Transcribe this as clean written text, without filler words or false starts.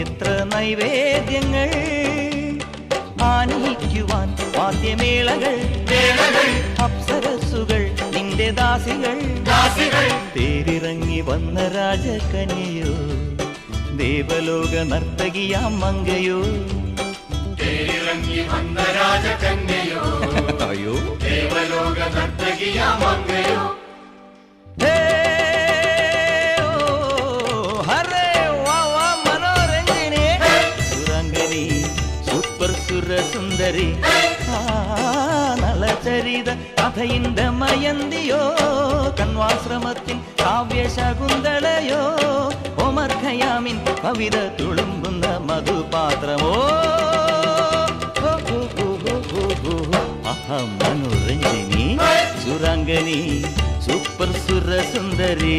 എത്ര നൈവേദ്യങ്ങൾ ആനയിക്കുവാൻ വാദ്യമേളകൾ അപ്സരസുകൾ നിന്റെ ദാസികൾ തേരിറങ്ങി വന്ന രാജകന്യയോ ദേവലോക നർത്തകിയാം മങ്കയോ തേരിറങ്ങി വന്ന രാജകന്യയോ അയ്യോ ദേവലോക നർത്തകിയാം മങ്കയോ സുന്ദരി നളചരിത കഥയിന്ത മയന്തിയോ കണ്വാശ്രമത്തിൻ കാവ്യശകുന്തളയോ ഒമർ ഖയാമിൻ കവിത തുളുമ്പുന്ന മധുപാത്രമോ മനോരഞ്ജിനി സുരാംഗനി സൂപ്പർ സുരസുന്ദരി